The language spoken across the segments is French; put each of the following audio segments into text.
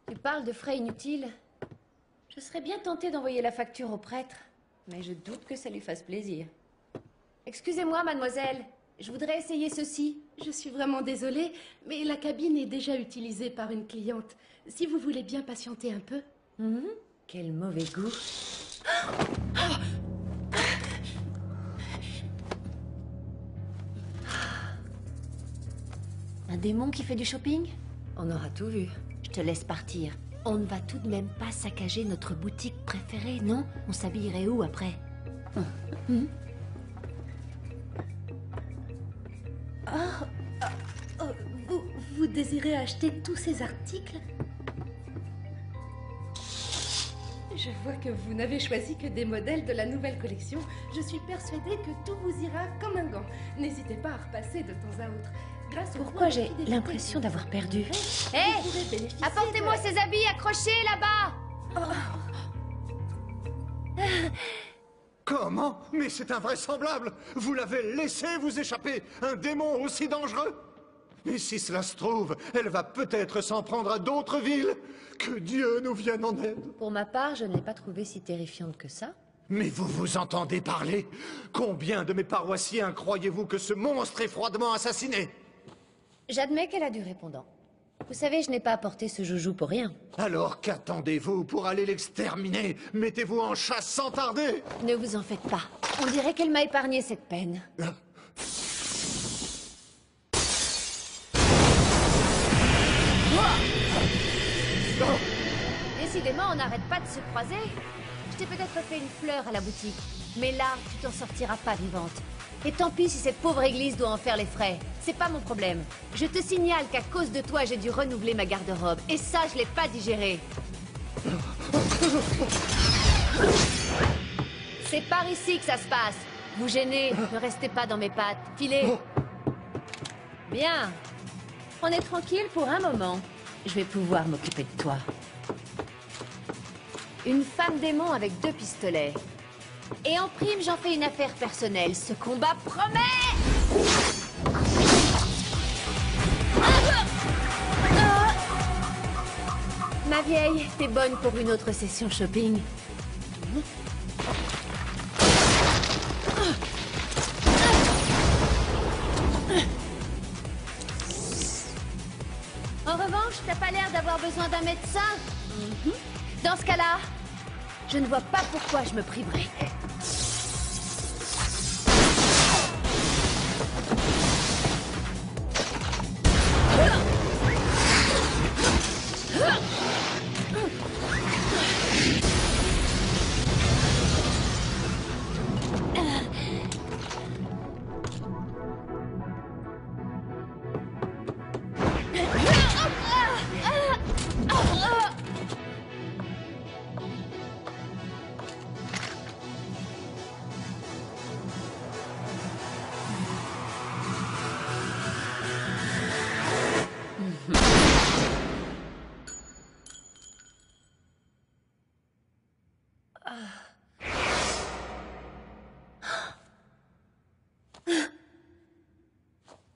Tu parles de frais inutiles? Je serais bien tentée d'envoyer la facture au prêtre, mais je doute que ça lui fasse plaisir. Excusez-moi, mademoiselle, je voudrais essayer ceci. Je suis vraiment désolée, mais la cabine est déjà utilisée par une cliente. Si vous voulez bien patienter un peu. Quel mauvais goût. Un démon qui fait du shopping? On aura tout vu. Je te laisse partir. On ne va tout de même pas saccager notre boutique préférée, non? On s'habillerait où après? Vous désirez acheter tous ces articles? Je vois que vous n'avez choisi que des modèles de la nouvelle collection. Je suis persuadée que tout vous ira comme un gant. N'hésitez pas à repasser de temps à autre. Pourquoi j'ai l'impression d'avoir perdu? Hé! Apportez-moi ces habits accrochés là-bas! Comment? Mais c'est invraisemblable! Vous l'avez laissé vous échapper! Un démon aussi dangereux! Mais si cela se trouve, elle va peut-être s'en prendre à d'autres villes! Que Dieu nous vienne en aide! Pour ma part, je ne l'ai pas trouvée si terrifiante que ça. Mais vous vous entendez parler? Combien de mes paroissiens croyez-vous que ce monstre est froidement assassiné? J'admets qu'elle a du répondant. Vous savez, je n'ai pas apporté ce joujou pour rien. Alors qu'attendez-vous pour aller l'exterminer? Mettez-vous en chasse sans tarder! Ne vous en faites pas. On dirait qu'elle m'a épargné cette peine. Décidément, on n'arrête pas de se croiser. Je t'ai peut-être fait une fleur à la boutique, mais là, tu t'en sortiras pas vivante. Et tant pis si cette pauvre église doit en faire les frais. C'est pas mon problème. Je te signale qu'à cause de toi, j'ai dû renouveler ma garde-robe. Et ça, je l'ai pas digéré. C'est par ici que ça se passe. Vous gênez, ne restez pas dans mes pattes. Filez. Bien. On est tranquille pour un moment. Je vais pouvoir m'occuper de toi. Une femme démon avec 2 pistolets. Et en prime, j'en fais une affaire personnelle. Ce combat promet! Ma vieille, t'es bonne pour une autre session shopping. En revanche, t'as pas l'air d'avoir besoin d'un médecin. Dans ce cas-là, je ne vois pas pourquoi je me priverais.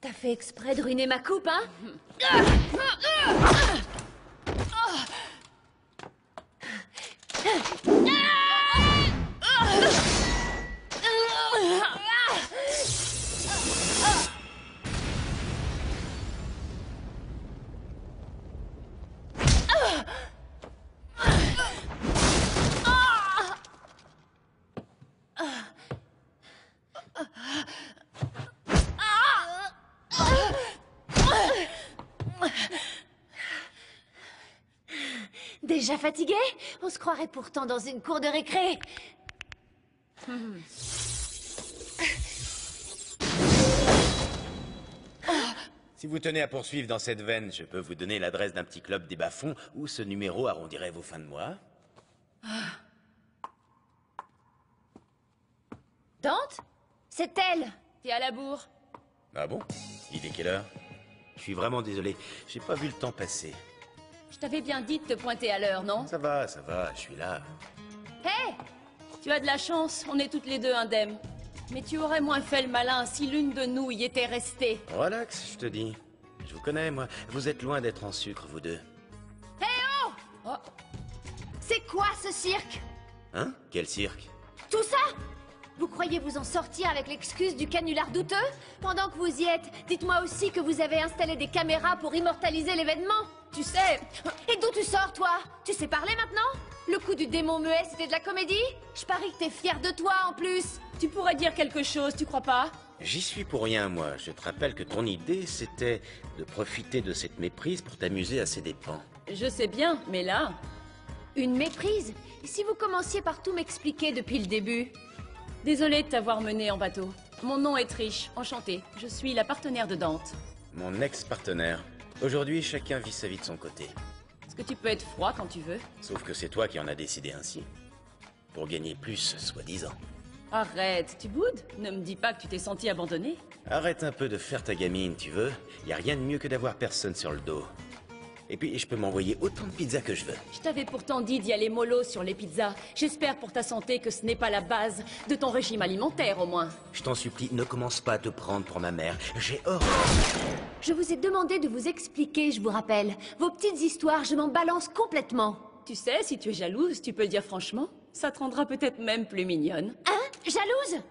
T'as fait exprès de ruiner ma coupe, hein? Déjà fatigué? On se croirait pourtant dans une cour de récré. Si vous tenez à poursuivre dans cette veine, je peux vous donner l'adresse d'un petit club des bas-fonds où ce numéro arrondirait vos fins de mois. Dante? C'est elle! T'es à la bourre. Ah bon? Il est quelle heure? Je suis vraiment désolé, j'ai pas vu le temps passer. Je t'avais bien dit de te pointer à l'heure, non? Ça va, je suis là. Hé! Tu as de la chance, on est toutes les deux indemnes. Mais tu aurais moins fait le malin si l'une de nous y était restée. Relax, je te dis. Je vous connais, moi. Vous êtes loin d'être en sucre, vous deux. Hé oh! quoi ce cirque? Hein? Quel cirque? Tout ça? Vous croyez vous en sortir avec l'excuse du canular douteux? Pendant que vous y êtes, dites-moi aussi que vous avez installé des caméras pour immortaliser l'événement. Tu sais... Et d'où tu sors, toi? Tu sais parler maintenant? Le coup du démon muet, c'était de la comédie? Je parie que t'es fier de toi, en plus. Tu pourrais dire quelque chose, tu crois pas? J'y suis pour rien, moi. Je te rappelle que ton idée, c'était de profiter de cette méprise pour t'amuser à ses dépens. Je sais bien, mais là... Une méprise? Et si vous commenciez par tout m'expliquer depuis le début? Désolée de t'avoir mené en bateau. Mon nom est Trish, enchantée. Je suis la partenaire de Dante. Mon ex-partenaire. Aujourd'hui, chacun vit sa vie de son côté. Est-ce que tu peux être froid quand tu veux? Sauf que c'est toi qui en as décidé ainsi. Pour gagner plus, soi-disant. Arrête, tu boudes? Ne me dis pas que tu t'es senti abandonné. Arrête un peu de faire ta gamine, tu veux? Y a rien de mieux que d'avoir personne sur le dos. Et puis, je peux m'envoyer autant de pizzas que je veux. Je t'avais pourtant dit d'y aller mollo sur les pizzas. J'espère pour ta santé que ce n'est pas la base de ton régime alimentaire, au moins. Je t'en supplie, ne commence pas à te prendre pour ma mère. J'ai horreur. Je vous ai demandé de vous expliquer, je vous rappelle. Vos petites histoires, je m'en balance complètement. Tu sais, si tu es jalouse, tu peux le dire franchement. Ça te rendra peut-être même plus mignonne. Hein? Jalouse?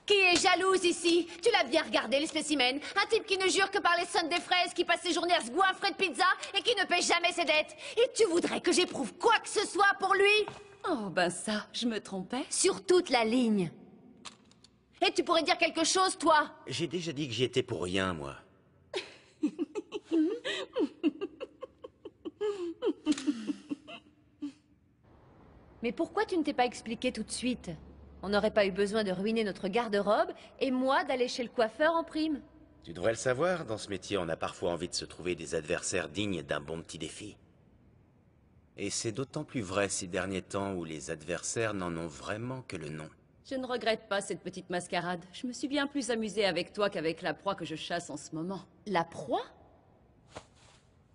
Qui est jalouse ici? Tu l'as bien regardé, le spécimen. Un type qui ne jure que par les sonnes des fraises, qui passe ses journées à se goinfrer de pizza et qui ne paie jamais ses dettes. Et tu voudrais que j'éprouve quoi que ce soit pour lui? Oh, ben ça, je me trompais. Sur toute la ligne. Et tu pourrais dire quelque chose, toi? J'ai déjà dit que j'y étais pour rien, moi. Mais pourquoi tu ne t'es pas expliqué tout de suite? On n'aurait pas eu besoin de ruiner notre garde-robe, et moi d'aller chez le coiffeur en prime. Tu devrais le savoir, dans ce métier, on a parfois envie de se trouver des adversaires dignes d'un bon petit défi. Et c'est d'autant plus vrai ces derniers temps où les adversaires n'en ont vraiment que le nom. Je ne regrette pas cette petite mascarade. Je me suis bien plus amusée avec toi qu'avec la proie que je chasse en ce moment. La proie?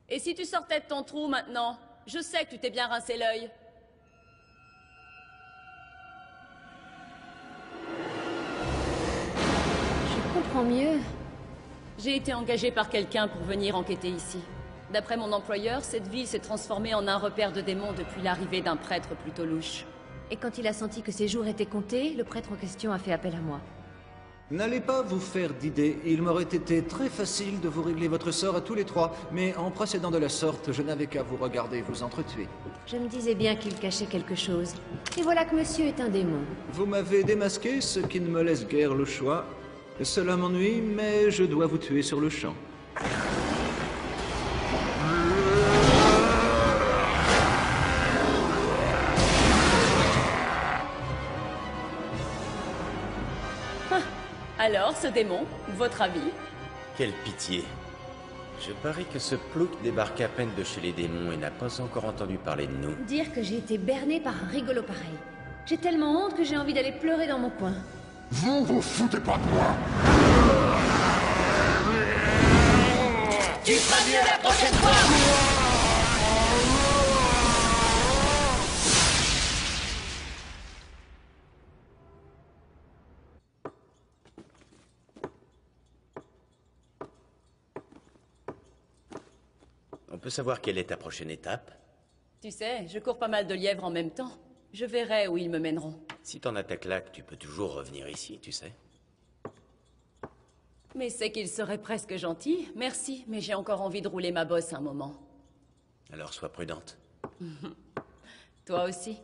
Et si tu sortais de ton trou maintenant? Je sais que tu t'es bien rincé l'œil. Je comprends mieux. J'ai été engagée par quelqu'un pour venir enquêter ici. D'après mon employeur, cette ville s'est transformée en un repère de démons depuis l'arrivée d'un prêtre plutôt louche. Et quand il a senti que ses jours étaient comptés, le prêtre en question a fait appel à moi. N'allez pas vous faire d'idées, il m'aurait été très facile de vous régler votre sort à tous les trois, mais en procédant de la sorte, je n'avais qu'à vous regarder vous entretuer. Je me disais bien qu'il cachait quelque chose. Et voilà que monsieur est un démon. Vous m'avez démasqué, ce qui ne me laisse guère le choix. Cela m'ennuie, mais je dois vous tuer sur le champ. Alors, ce démon, votre avis? Quelle pitié. Je parie que ce plouc débarque à peine de chez les démons et n'a pas encore entendu parler de nous. Dire que j'ai été berné par un rigolo pareil. J'ai tellement honte que j'ai envie d'aller pleurer dans mon coin. Vous vous foutez pas de moi! Tu feras mieux la prochaine fois! On peut savoir quelle est ta prochaine étape? Tu sais, je cours pas mal de lièvres en même temps. Je verrai où ils me mèneront. Si t'en as ta claque, tu peux toujours revenir ici, tu sais. Mais c'est qu'il serait presque gentil. Merci, mais j'ai encore envie de rouler ma bosse un moment. Alors sois prudente. Toi aussi.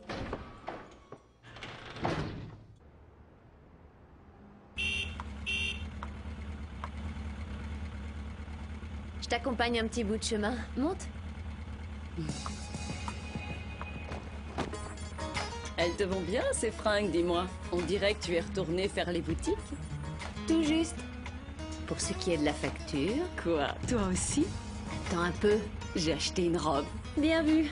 Je t'accompagne un petit bout de chemin. Monte. Elles te vont bien, ces fringues, dis-moi. On dirait que tu es retourné faire les boutiques. Tout juste. Pour ce qui est de la facture... Quoi, toi aussi? Attends un peu. J'ai acheté une robe. Bien vu.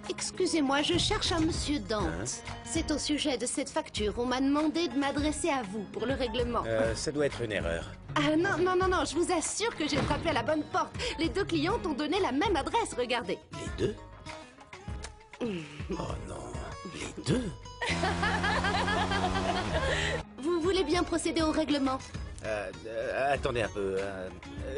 Excusez-moi, je cherche un monsieur Dante. Hein? C'est au sujet de cette facture. On m'a demandé de m'adresser à vous pour le règlement. Ça doit être une erreur. Ah non, non, non, non, je vous assure que j'ai frappé à la bonne porte. Les deux clientes ont donné la même adresse, regardez. Les deux? Oh non, les deux? Vous voulez bien procéder au règlement? Attendez un peu.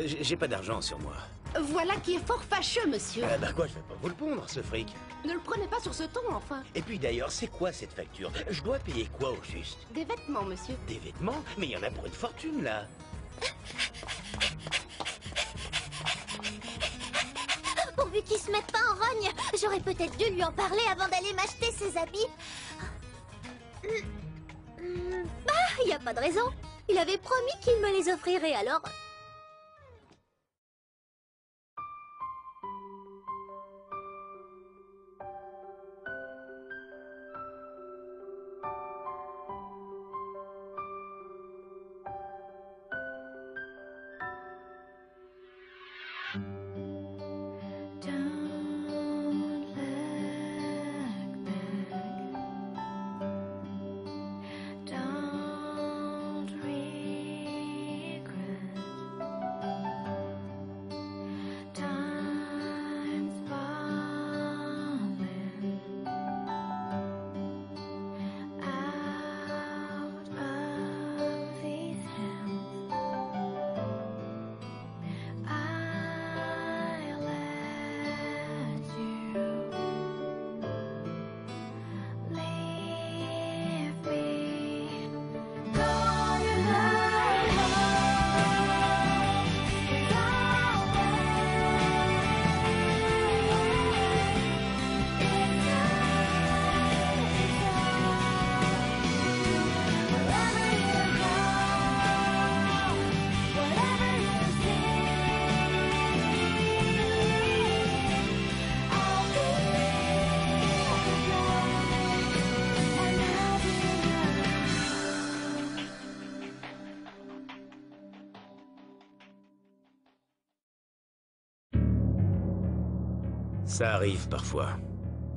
J'ai pas d'argent sur moi. Voilà qui est fort fâcheux, monsieur. Bah quoi, je vais pas vous le pondre, ce fric. Ne le prenez pas sur ce ton, enfin. Et puis d'ailleurs, c'est quoi cette facture? Je dois payer quoi au juste? Des vêtements, monsieur. Des vêtements? Mais il y en a pour une fortune, là. Pourvu qu'il se mette pas en rogne, j'aurais peut-être dû lui en parler avant d'aller m'acheter ses habits. Bah, y a pas de raison. Il avait promis qu'il me les offrirait, alors... Ça arrive parfois.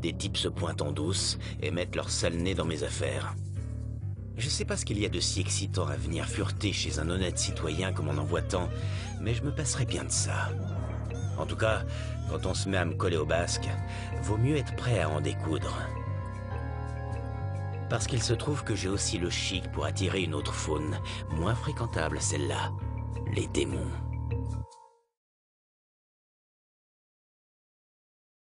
Des types se pointent en douce et mettent leur sale nez dans mes affaires. Je sais pas ce qu'il y a de si excitant à venir fureter chez un honnête citoyen comme on en voit tant, mais je me passerais bien de ça. En tout cas, quand on se met à me coller au basque, vaut mieux être prêt à en découdre. Parce qu'il se trouve que j'ai aussi le chic pour attirer une autre faune, moins fréquentable celle-là, les démons.